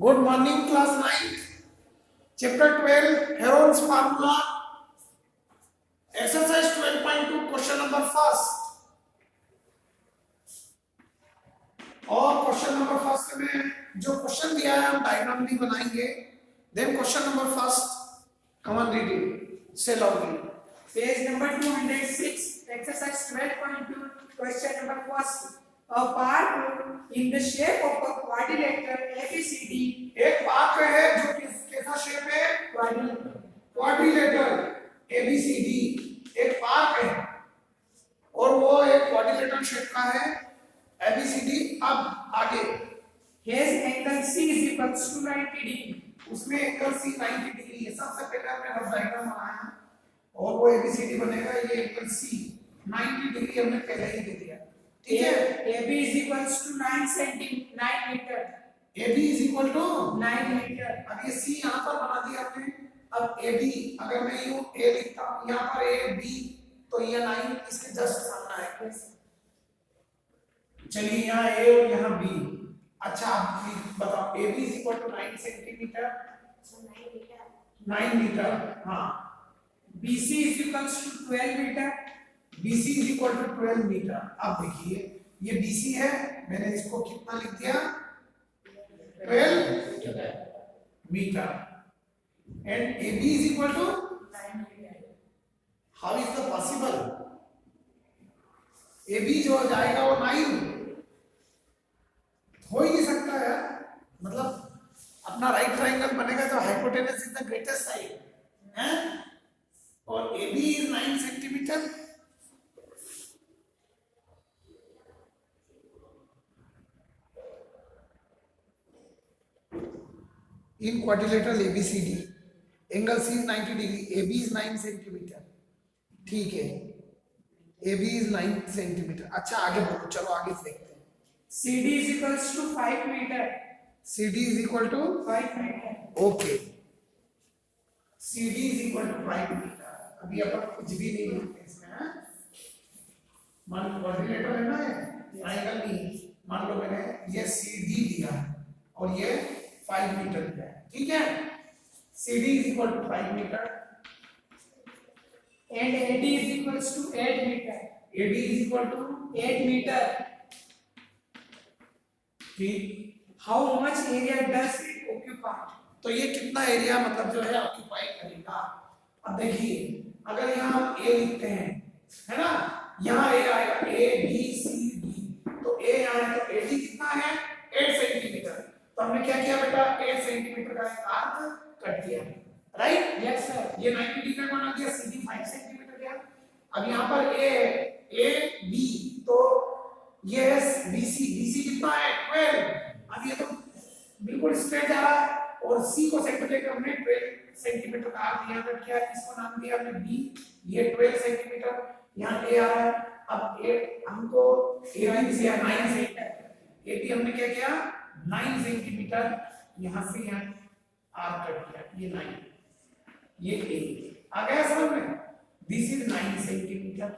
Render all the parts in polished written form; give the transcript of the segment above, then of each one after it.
Good morning, class 9th, chapter 12, Heron's formula, exercise 12.2, question number first. और question number first में जो question दिया है हम डायग्राम भी बनाएंगे. Then question number first, come on read it, say loudly. Page number 206, exercise 12.2, question number first. A park in the shape of a quadrilateral ABCD. एक park है जो कैसा शेप है? Quadrilateral ABCD. एक पार्क है और वो एक क्वाड्रिलेटरल शेप का है ABCD. अब आगे His angle C is equals to 90 degree. उसमें एंगल C 90 डिग्री है. सबसे पहले हमने रफ डायग्राम बनाया और वो ABCD बनेगा. ये एंगल C 90 डिग्री हमने पहले ही दे दिया. ठीक है. AB is equals to 9 meter. AB is equal to 9 meter. अब ये C यहाँ पर बना दिया हमने. अब AB अगर मैं यूं A लिखता हूँ, यहाँ पर A B, तो ये 9 इसके जस्ट सामने है. चलिए यहाँ A और यहाँ B. अच्छा आप बताओ AB is equal to 9 centimetre. 9 metre. हाँ. BC is equals to 12 meter. BC is equal to 12 metre. अब देखिए ये BC है, मैंने इसको कितना लिख दिया? 12 metre. And AB is equal to 9 meter. how is the possible? AB जो जाएगा वो 9 हो ही नहीं सकता यार. मतलब अपना राइट ट्रायंगल बनेगा तो hypotenuse is the greatest side है और AB is 9 centimetre. In quadrilateral ABCD, angle C is 90 degree, AB is 9 centimetre. ठीक है, AB is 9 सेंटीमीटर. अच्छा आगे बढ़ो, चलो आगे देखते हैं. CD is equals to 5 meter. CD is equal to 5 meter. okay. CD is equal to 5 metre. अभी अपन कुछ भी नहीं लिखते इसमें. हाँ, मान लो क्वाड्रिलेटरल है ना, ट्रायंगल नहीं. मान लो मैंने ये CD लिया और ये 5 मीटर दिया है. ठीक है. CD is equal to 5 metre And AD is equals to 8 meter. AD is equal to 8 meter. ठीक. How much area does it occupy? तो ये कितना एरिया मतलब जो है ऑक्यूपाई करेगा. अब देखिए अगर यहाँ हम A लिखते हैं है ना, यहाँ A आएगा A B C D, तो A यहाँ है तो AD कितना है? 8 सेंटीमीटर. तो हमने क्या किया बेटा? 8 सेंटीमीटर का एक आर्क कट दिया. राइट. Yes sir. ये 90 डिग्री का बना दिया. CD 5 सेंटीमीटर गया. अब यहाँ पर A B, तो ये BC कितना है? 12. अब ये तो बिल्कुल स्ट्रेट जा रहा है और C को सेंटर लेकर हमने 12 सेंटीमीटर का आर्क यहाँ कट किया. इसको नाम दिया हमने B. ये 12 सेंटीमीटर. यहाँ A आ रहा है. अब A हमको AB से 9 सेंटीमीटर. AB हमने क्या किया? 9 सेंटीमीटर. यहाँ से यहाँ आर्क कट किया. ये 9, ये A आ गया समझ में. This is 9 centimetre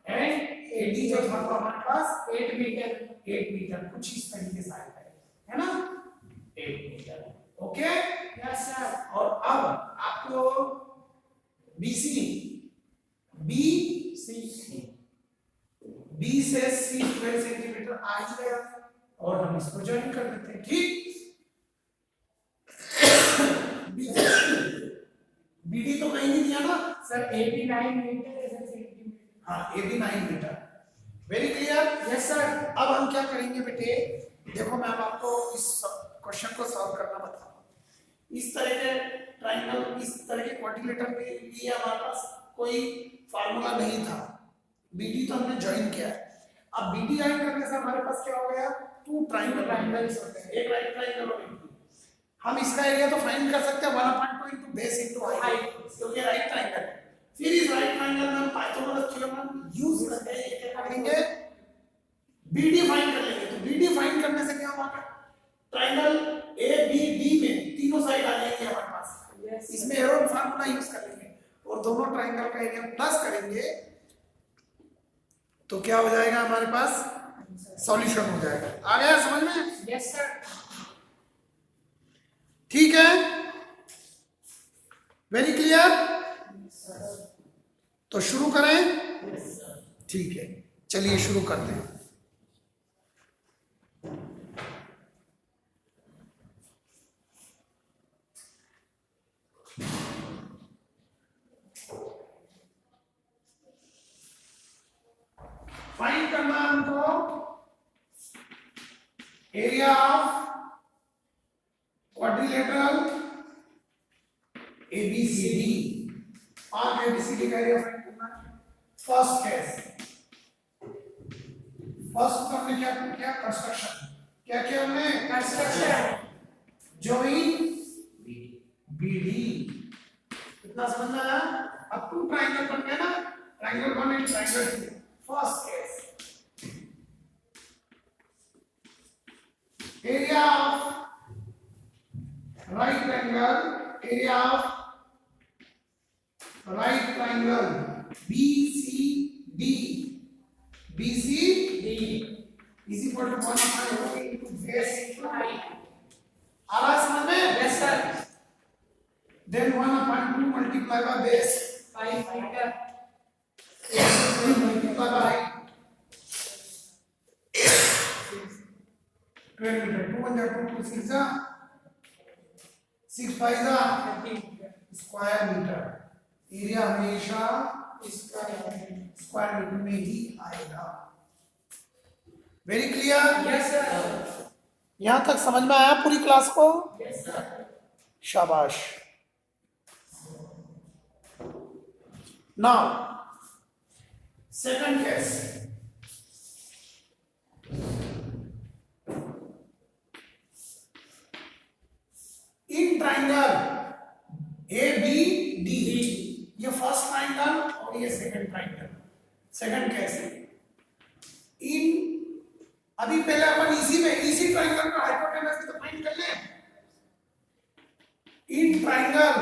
and AD जो था तो हमारे पास 8 मीटर. 8 मीटर कुछ इस तरीके से आएगा है ना. 8 मीटर. ओके. Yes sir. और अब आपको BC B से C 12 सेंटीमीटर आ ही गया और हम इसको ज्वाइन कर देते हैं. ठीक. BD तो कहीं नहीं दिया ना Sir, 89 meter is a centimeter. हाँ. 89 metre. Very clear. Yes sir. अब हम क्या करेंगे बेटे, देखो मैं अब आपको इस क्वेश्चन को सॉल्व करना बताऊंगा. इस तरह के ट्रायंगल, इस तरह के क्वाड्रिलेटरल के लिए हमारे पास कोई फार्मूला नहीं था. BD तो हमने ज्वाइन किया है. अब BD ज्वाइन करने से हमारे पास क्या हो गया? 2 ट्रायंगल्स होते हैं. एक राइट ट्रायंगल और एक. हम इसका एरिया तो फाइंड कर सकते हैं 1/2 इनटू बेस इनटू हाइट, क्योंकि राइट ट्रायंगल है. फिर इस राइट ट्रायंगल में हम पाइथागोरस थ्योरम यूज करके ये क्या करेंगे? BD फाइंड कर लेंगे. तो BD फाइंड करने से क्या होगा? ट्रायंगल ABD में तीनों साइड आ जाएंगे हमारे पास. Yes. इसमें हेरोन फार्मूला यूज कर लेंगे और दोनों ट्रायंगल का एरिया प्लस करेंगे तो क्या हो जाएगा? हमारे पास सॉल्यूशन हो जाएगा. आ गया समझ में? Yes sir. ठीक है, वेरी क्लियर। तो शुरू करें, ठीक है, चलिए शुरू करते हैं। फाइंड करना है हमको एरिया ऑफ क्वाड्रिलेटरल ABCD। और ABCD का एरिया फाइंड करना है। फर्स्ट केस, फर्स्ट हमने क्या किया, कंस्ट्रक्शन। क्या किया हमने, कंस्ट्रक्शन। Join BD। इतना समझ में आया। अब टू ट्राइंगल बन गया ना, triangle 1 and triangle 2। First case, area of right triangle BCD is equal to 1 into base into height। आ रहा है समझ में? Yes sir। Then 1/2 multiply by base 5 meter। multiply by height 12 meter। 2 1 2 2 6 6 5 square metre. Area हमेशा square metre में ही आएगा। Very clear. Yes sir। यहां तक समझ में आया पूरी क्लास को? Yes sir। शाबाश। Now second case, in triangle ABD, ये फर्स्ट ट्राइंगल और ये सेकंड ट्राइंगल। सेकंड केस, इन अभी पहले अपन इसी ट्राइंगल का हाइपोटेनस तो फाइंड कर ले। इन ट्राइंगल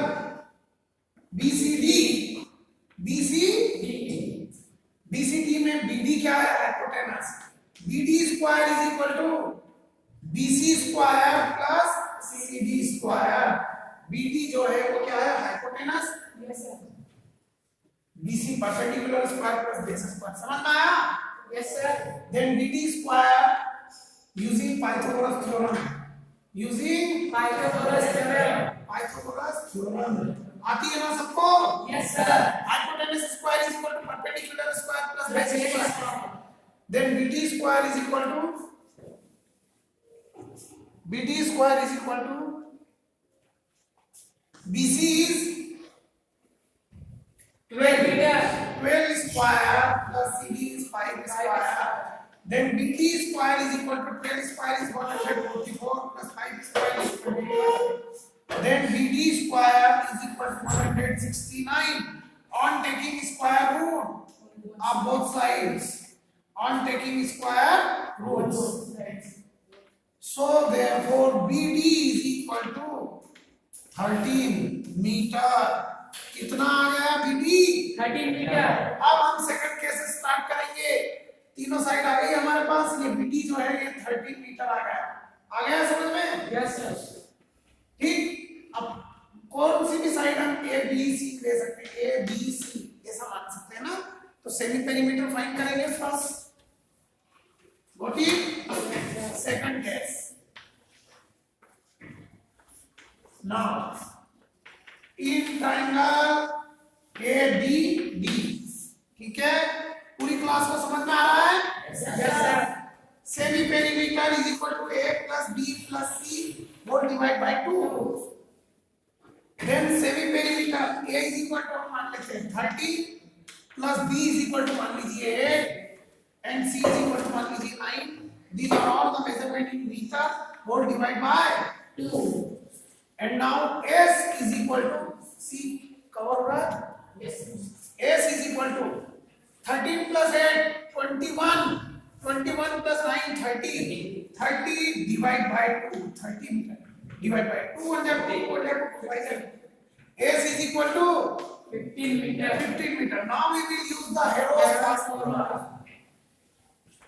BCD में BD क्या है, hypotenuse. BD square is equal to BC square plus CD square. BD जो है वो क्या है, hypotenuse. Yes sir। BC perpendicular square plus base square. समझ में आया? Yes sir। Then BD square using Pythagoras theorem। using Pythagoras theorem। Pythagoras theorem आती है ना सबको? Yes sir। Hypotenuse square is equal to perpendicular square plus base Yes square। sir। Then BD square is equal to BC is 12 meter। 12 square plus CD is 5 square। Then BD square is equal to 12 square is 144 plus 5 square is 25। Then BD square is equal to 169 on taking square root of both sides। On taking square roots। So therefore BD is equal to 13 meter। कितना आ गया BD? 13 meter। अब हम second case start करेंगे। तीनों side आ गई हमारे पास। ये BD जो है ये 13 मीटर आ गया समझ में? Yes sir। ठीक। अब कौन सी भी साइड हम ABC ले सकते हैं, ABC ऐसा मान सकते हैं ना। तो सेमी पेरीमीटर फाइंड करेंगे first. Got it? Second case. Now in triangle ABD, ठीक है, पूरी क्लास को समझ में आ रहा है? Yes sir। Semi perimeter is equal to A plus B plus C whole divide by 2। Then semi perimeter A is equal to मान लेते हैं 30 plus B is equal to मान लीजिए 8 and C is equal to मान लीजिए 9। These are all the measurement in meter whole divide by 2। And now S is equal to C cover हो रहा है? Yes sir। S is equal to 13 plus 8 21 21 plus 9 30 30 divide by 2 30 divide by 2 1 S is equal to 15 meter। 15 meter। Now we will use the Hero's formula।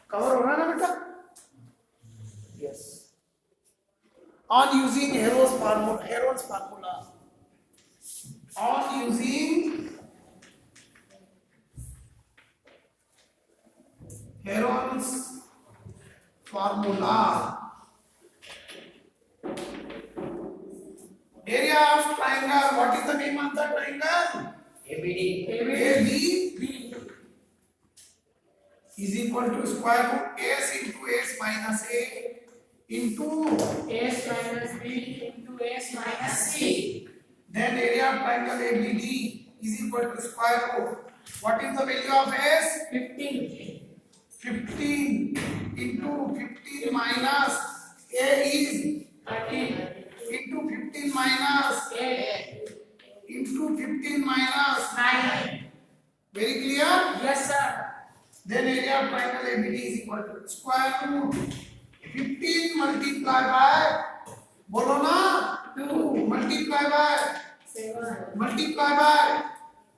Cover हो रहा है ना बेटा? Yes। on using Heron's formula. On using Heron's formula. Area of triangle. What is the name of the triangle? ABD. AB is equal to square root s into s minus a into S minus B into S minus C. then area of triangle ABD is equal to square root. What is the value of s? 15. 15 into 15 minus a is 13. into 15 minus 8. into 15 minus 9. very clear. Yes, sir. Then area of triangle ABD is equal to square root 15 multiply by बोलो ना 2 multiply by 7.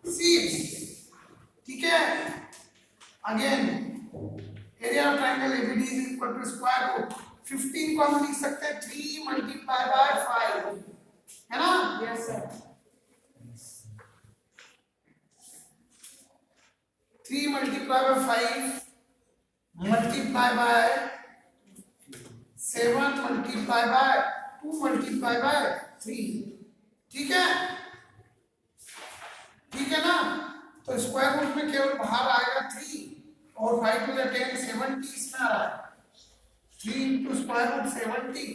6 ठीक है. Again area of triangle ABD is equal to square root 15 को हम लिख सकते हैं 3 multiply by 5 है ना. Yes, sir. 3 multiply by 5 multiply by 7 multiply by 2 multiply by 3 ठीक है. ठीक है ना. तो स्क्वायर रूट में केवल बाहर आएगा 3 और 5 to the 10 70 इसमें आ रहा है 3 into square root 70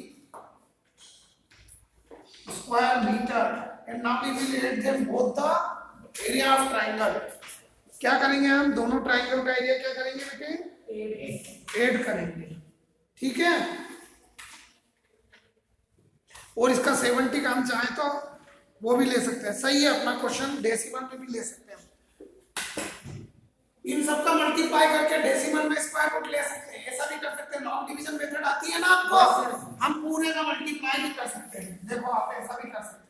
square meter and now we will add them both the area of triangle. क्या करेंगे हम दोनों ट्राइंगल का एरिया क्या करेंगे बेटे? ऐड करेंगे. ठीक है. और इसका 70 का हम चाहे तो वो भी ले सकते हैं. सही है. अपना क्वेश्चन डेसिमल में भी ले सकते हैं. इन सब का मल्टीप्लाई करके डेसिमल में स्क्वायर रूट ले सकते हैं. ऐसा भी कर सकते हैं. लॉन्ग डिवीजन मेथड आती है ना आपको. हम पूरे का मल्टीप्लाई भी कर सकते हैं. देखो आप ऐसा भी कर सकते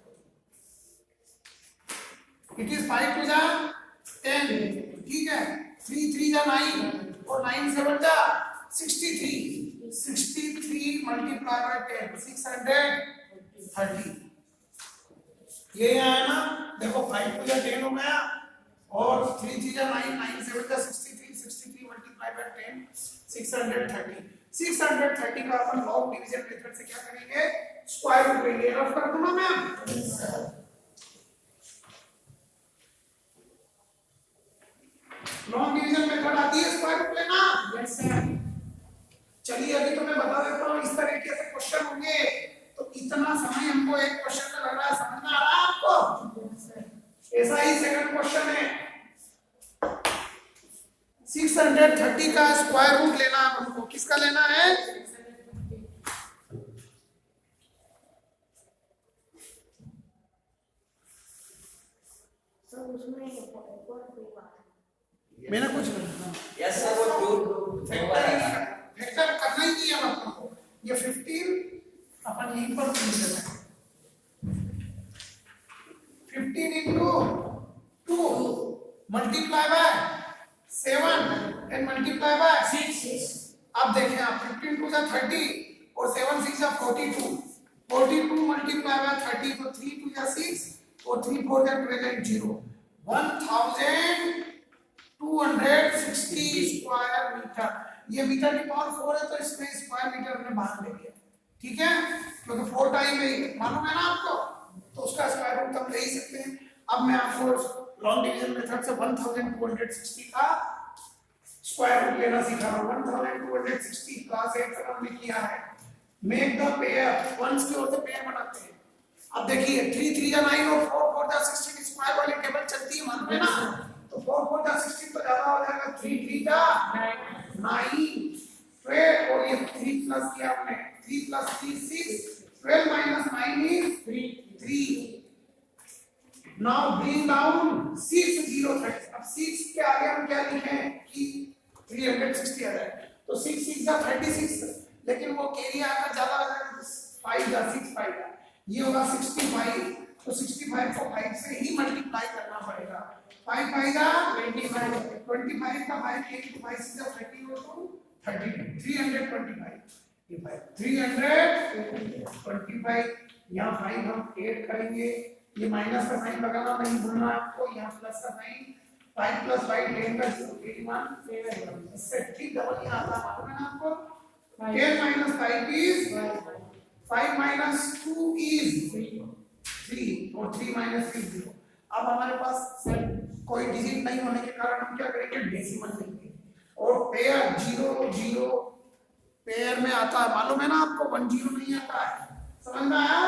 हो. इट इज 5 टू जा 10 ठीक है. 3 3 जा 9 और 9 7 जा 63 मल्टीप्लाई बाय 10 630 ये आया ना. देखो 5 टू जा 10 हो गया और 3 3 जा 9 9 7 जा 63 मल्टीप्लाई बाय 10 630 का अपन लॉन्ग डिवीजन मेथड से क्या करेंगे? स्क्वायर रूट लेंगे. रफ कर दूं ना मैं. लॉन्ग डिवीजन मेथड आती है स्क्वायर रूट लेना. Yes, sir. चलिए अभी तो मैं बता देता हूँ. इस तरीके से क्वेश्चन होंगे. तो इतना समय हमको एक क्वेश्चन में लग रहा है. समझ में आ रहा है आपको? Yes, sir. ऐसा ही सेकंड क्वेश्चन है. 630 का स्क्वायर रूट लेना है हमको. किसका लेना है? मैंने कुछ यस सर वो टू फैक्टर करना ही नहीं है अपन को. ये 15 अपन यहीं पर लिख देते हैं. 15 into 2 multiply by 7 and multiply by 6. अब देखें आप 15 2 जा 30 और 7 6 जा 42 multiply by 30 तो 3 2 जा 6 और 3 4 जा 12 and 0 1260 स्क्वायर मीटर. ये मीटर की पावर 4 है तो इसमें स्क्वायर मीटर हमने बाहर ले लिया. ठीक है. क्योंकि 4 टाइम है मालूम है ना आपको. तो उसका स्क्वायर रूट हम ले ही सकते हैं. अब मैं आपको लॉन्ग डिवीजन मेथड से 1260 का स्क्वायर रूट लेना सिखा रहा हूं. 1260 क्लास 8 में हमने किया है. मेक द पेयर वंस की ओर से पेयर बनाते हैं. अब देखिए 3 3 जा 9 और 4 4 जा 16 स्क्वायर वाली टेबल चलती है मालूम है ना. तो 4 4 जा 16 तो ज्यादा हो जाएगा. 3 3 जा 9 12 और ये 3 प्लस किया हमने 3 plus 3 6 12 minus 9 is 3. Now bring down 6 0 30. अब 6 के आगे हम क्या लिखें कि 360 आ जाए. तो 6 6 जा 36 लेकिन वो कैरी आकर ज्यादा हो जाएगा. 5 जा 6 5 जा ये होगा 65. तो 65 को 5 से ही मल्टीप्लाई करना पड़ेगा. 5 5 जा 25 का 5 8 5 6 जा 30 हो तो 32 325. 325 यहाँ 5 हम ऐड करेंगे, ये माइनस का साइन लगाना नहीं भूलना आपको, यहाँ प्लस का साइन, 5 + 5 10 का 81 इससे ठीक डबल यहाँ आता मालूम है ना आपको, 10 - 5 is 5 - 2 is 3 और 3 - 3 0। अब हमारे पास कोई डिजिट नहीं होने के कारण हम क्या करेंगे, डेसिमल लेंगे और पेयर 0 0 पेयर में आता है मालूम है ना आपको, 1 0 नहीं आता है, समझ में आया।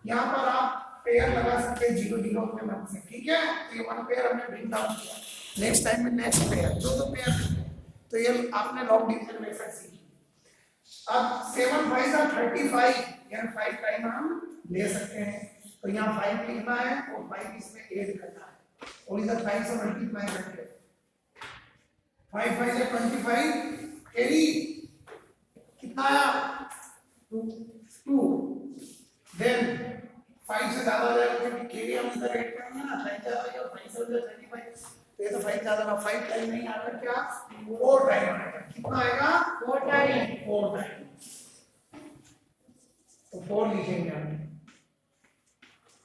यहाँ पर आप पेयर लगा सकते हैं 0 0 अपने मन से, ठीक है। तो ये 1 पेयर हमने ब्रिंग डाउन किया, नेक्स्ट टाइम में नेक्स्ट पेयर, दो पेयर, तो ये आपने लॉन्ग डिवीजन मेथड सीखी। अब 7 × 5 = 35 यानी 5 टाइम हम ले सकते हैं, तो यहाँ 5 लिखना है और 5 इसमें ऐड करना है और इधर 5 से मल्टीप्लाई करके 5 × 5 = 25 कैरी कितना आया 2 देन 5 से ज्यादा आ जाएगा क्योंकि कैरी हम इधर ऐड करेंगे ना, 5 ज्यादा या 5 से 35 तो ये तो 5 ज्यादा ना, 5 टाइम नहीं आएगा, क्या 4 टाइम आएगा, कितना आएगा 4 टाइम तो 4 लिखेंगे हम,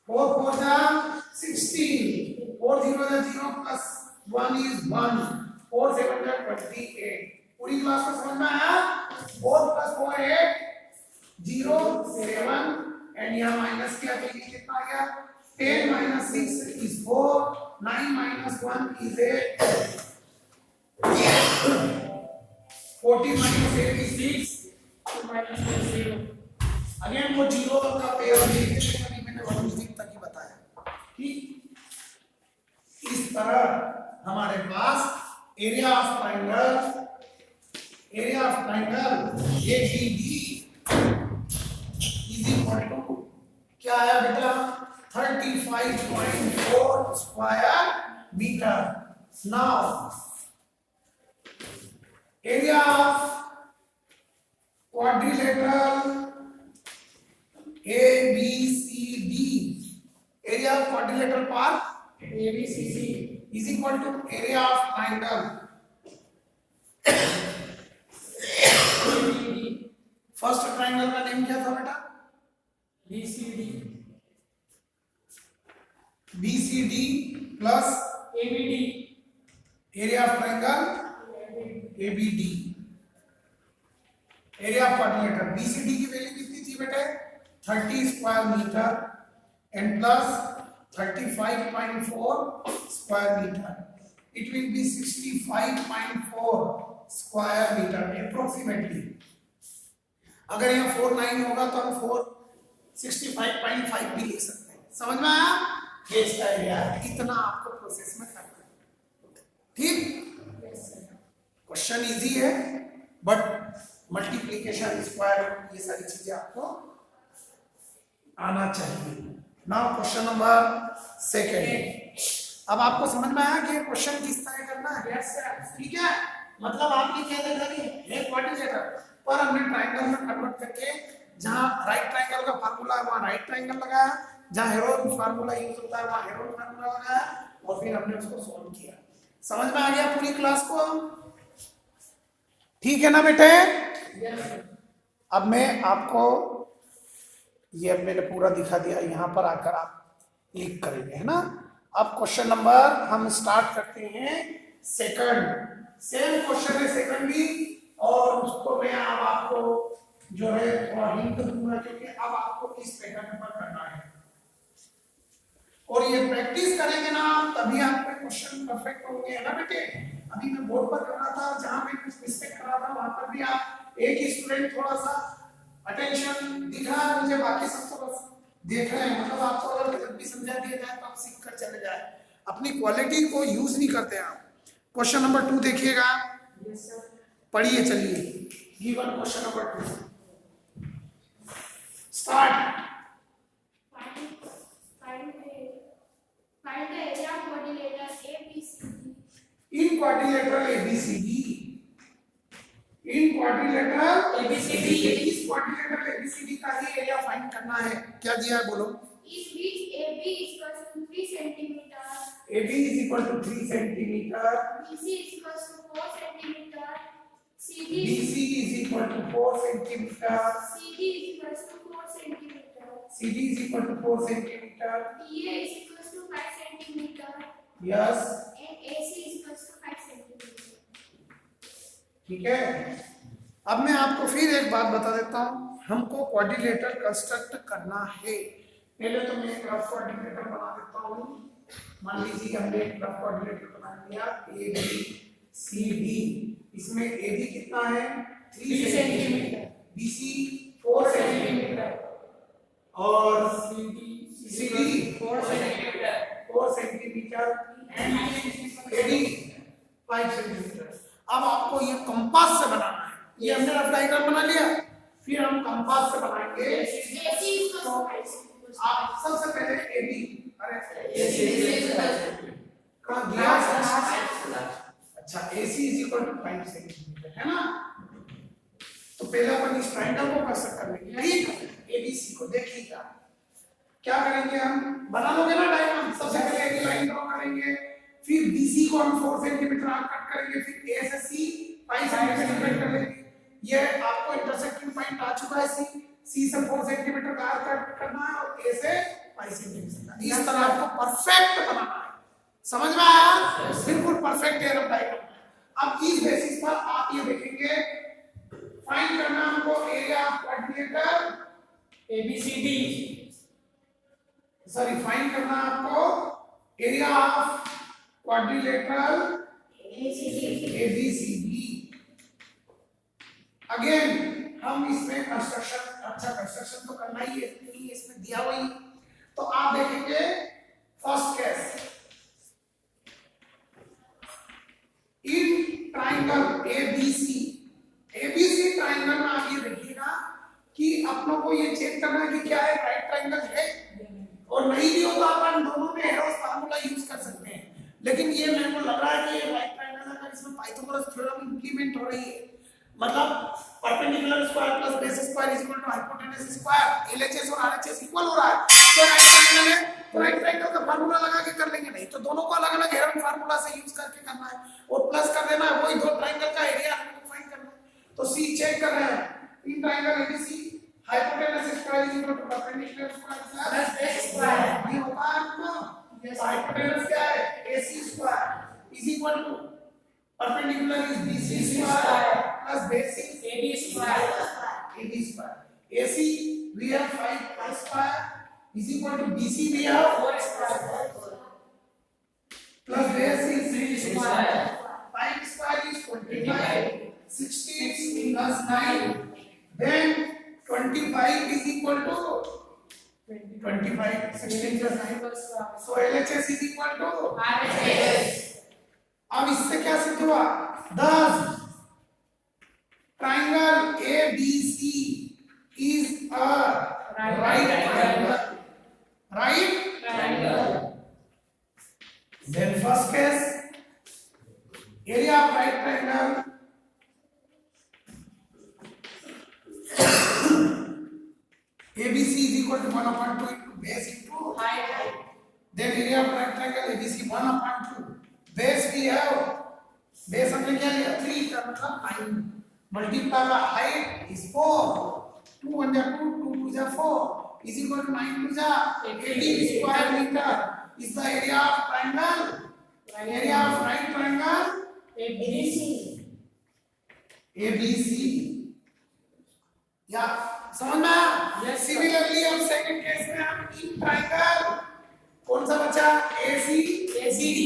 4 × 4 = 16, 4 0 = 0 + 1 is 1, 4 7 = 28। पूरी क्लास को समझ में आया, 4 + 4 8 0 7 एंड यहाँ माइनस क्या चाहिए, कितना आ गया 10 - 6 is 4, 9 - 1 is 8, 14 - 8 is 6, 2 - 0 अगेन वो 0 का पेयर देखिए, मैंने 1 डिजिट तक ही बताया, ठीक। इस तरह हमारे पास area of triangle ABD is equal to क्या आया बेटा 35.4 square metre. Now area of quadrilateral ABCD, area of quadrilateral part ABCD is equal to area of triangle first triangle का नेम क्या था बेटा BCD plus ABD, area of triangle ABD, area of quadrilateral. BCD की value कितनी थी बेटे 30 square metre and plus 35.4 square metre, it will be 65.4 square metre approximately. अगर यहाँ 49 होगा तो हम 465.5 भी लिख सकते हैं, समझ में आया। ये इसका एरिया है, इतना आपको प्रोसेस में करना है, ठीक। क्वेश्चन इजी है बट मल्टीप्लिकेशन स्क्वायर ये सारी चीजें आपको आना चाहिए। Now question number 2। अब आपको समझ में आया कि ये क्वेश्चन किस तरह करना है, ठीक है। मतलब आप ये कह देगा कि एक क्वाड्रिलेटरल पर हमने ट्रायंगल में कन्वर्ट करके जहां राइट ट्रायंगल का फार्मूला है वहां राइट ट्रायंगल लगाया, जहां हेरोन फार्मूला यूज होता है वहां हेरोन फार्मूला लगाया और फिर हमने उसको सॉल्व किया। समझ में आ गया पूरी क्लास को, ठीक है ना बेटे। अब मैं आपको ये मैंने पूरा दिखा दिया, यहाँ पर आकर आप क्लिक करेंगे, है ना। अब क्वेश्चन नंबर हम स्टार्ट करते हैं सेकंड। सेम क्वेश्चन है सेकंड भी, और उसको मैं अब आपको जो है थोड़ा हिंट दूंगा क्योंकि अब आपको इस पैटर्न पर करना है और ये प्रैक्टिस करेंगे ना तभी आपके क्वेश्चन परफेक्ट होंगे, है ना बेटे। अभी मैं बोर्ड पर कर रहा था, जहां मैं कुछ मिस्टेक कर रहा था वहां पर भी आप एक ही स्टूडेंट थोड़ा सा अटेंशन दिख रहा है मुझे, बाकी सब तो बस देख रहे हैं। मतलब आपको अगर जब भी समझा दिया जाए तो आप सीख कर चले जाए, अपनी क्वालिटी को यूज नहीं करते आप। क्वेश्चन नंबर 2 देखिएगा, पढ़िए चलिए। Given question number 2 start. Find the area of quadrilateral ABCD. In quadrilateral ABCD, इस quadrilateral ABCD का ही एरिया फाइंड करना है। क्या दिया है बोलो। Is which AB is equal to 3 cm, AB is equal to 3 cm, BC is equal to 4 cm, CD BC is equal to 4 centimeter. CD is equals to 4 centimeter. CD is equal to 4 centimeter. DA is equals to 5 centimeter. Yes. And AC is equals to 5 centimeter. ठीक है। अब मैं आपको फिर एक बात बता देता हूँ, हमको क्वाड्रिलेटर कंस्ट्रक्ट करना है। पहले तो मैं एक रफ क्वाड्रिलेटर बना देता हूँ। मान लीजिए हमने एक रफ क्वाड्रिलेटर बना लिया ABCD। इसमें AB कितना है 3 सेंटीमीटर, BC 4 सेंटीमीटर और CD 4 centimetre and AD 5 centimetre. अब आपको ये कंपास से बनाना है। ये हमने रफ डायग्राम बना लिया, फिर हम कंपास से बनाएंगे। AC is equals to 5 centimeter. आप सबसे पहले AB, कहाँ दिया? अच्छा, AC is equal to 5 centimetre है ना। तो पहले अपन इस ट्रायंगल को कंस्ट्रक्ट कर लेंगे, ठीक? ABC को देखिएगा क्या करेंगे, हम बना लोगे ना डायग्राम। सबसे पहले एक लाइन ड्रॉ करेंगे, फिर BC को हम 4 सेंटीमीटर कट करेंगे, फिर A से C 5 सेंटीमीटर कट कर लेंगे। ये आपको इंटरसेक्टिंग पॉइंट आ चुका है C से 4 सेंटीमीटर का कट करना है और A से 5 सेंटीमीटर। इस तरह आपको परफेक्ट बनाना है। समझ में आया? बिल्कुल परफेक्ट है रफ डायग्राम। अब इस बेसिस पर आप ये देखेंगे, फाइंड करना हमको area of quadrilateral ABCD। Sorry, find करना आपको area of quadrilateral ABCD। Again हम इसमें कंस्ट्रक्शन, अच्छा कंस्ट्रक्शन तो करना ही है, नहीं इसमें दिया हुआ ही। तो आप देखेंगे first case, in triangle ABC triangle में आप ये देखिएगा कि अपनों को ये चेक करना है कि क्या है, राइट ट्राइंगल है, और नहीं भी हो तो अपन दोनों में हेरोस फार्मूला यूज कर सकते हैं। लेकिन ये मेरे को लग रहा है कि ये राइट ट्राइंगल है, इसमें पाइथागोरस थ्योरम इंप्लीमेंट हो रही है। मतलब perpendicular square plus base square is equal to hypotenuse square, LHS और RHS इक्वल हो रहा है। तो राइट ट्रायंगल है तो राइट ट्रायंगल का फार्मूला लगा के कर लेंगे, नहीं तो दोनों को अलग-अलग हेरोन फार्मूला से यूज करके करना है और प्लस कर देना है, वही दो ट्रायंगल का एरिया हमको फाइंड करना है। तो C चेक कर रहे हैं, in triangle ABC hypotenuse square is equal to perpendicular square plus base square, ये होता है आपको। यस, हाइपोटेनस क्या है AC square is equal to perpendicular is BC square plus base is AD square. AC we have 5 pi square is equal to BC we have 4 square plus base is 3 square. 5 square is 25, 16 plus 9, then 25 is equal to 25, 16 plus 9, so LHS is equal to RHS. अब इससे क्या सिद्ध हुआ, 10 triangle ABC is a right triangle. Right triangle. Then first case, area of right triangle ABC is equal to 1/2 into base into height. Then area of right triangle ABC 1/2. Base भी है, base हमने क्या लिया 3 का मतलब 9 multiply by height is 4, 2 1 जा 2, 2 2 जा 4 is equal to 9 2 जा 18 square metre is the area of triangle, area of right triangle ABC। या समझ में आया? सिमिलरली हम सेकंड केस में हम इन ट्रायंगल कौन सा बचा ACD,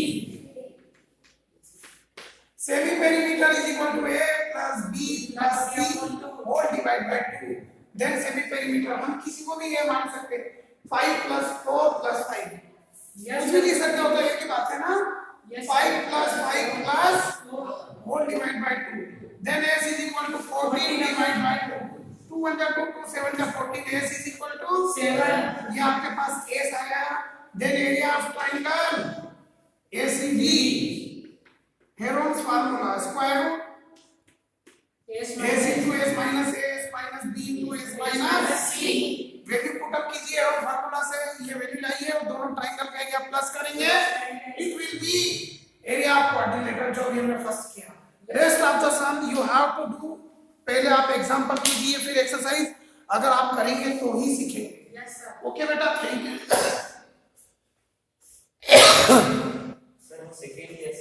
semi perimeter is equal to A plus B plus C whole divided by 2. Then semi perimeter हम किसी को भी ये मान सकते हैं 5 plus 4 plus 5। कुछ भी लिख सकते हो तो एक ही बात है ना। 5 plus 5 plus 4 whole divided by 2. Then S is equal to 14 divided by 2. 2 1 जा 2, 2 7 जा 14, S is equal to 7। ये आपके पास S आया। Then area of triangle ACD, Heron's formula, square root S into S minus B into S minus C। Value put up कीजिए Heron formula से, ये value लाइए और दोनों ट्रायंगल का एरिया प्लस करेंगे, it will be area of quadrilateral जो भी हमने फर्स्ट किया। Rest of the sum you have to do अगर आप करेंगे तो ही सीखेंगे। Yes, sir. ओके बेटा, thank you. Sir second year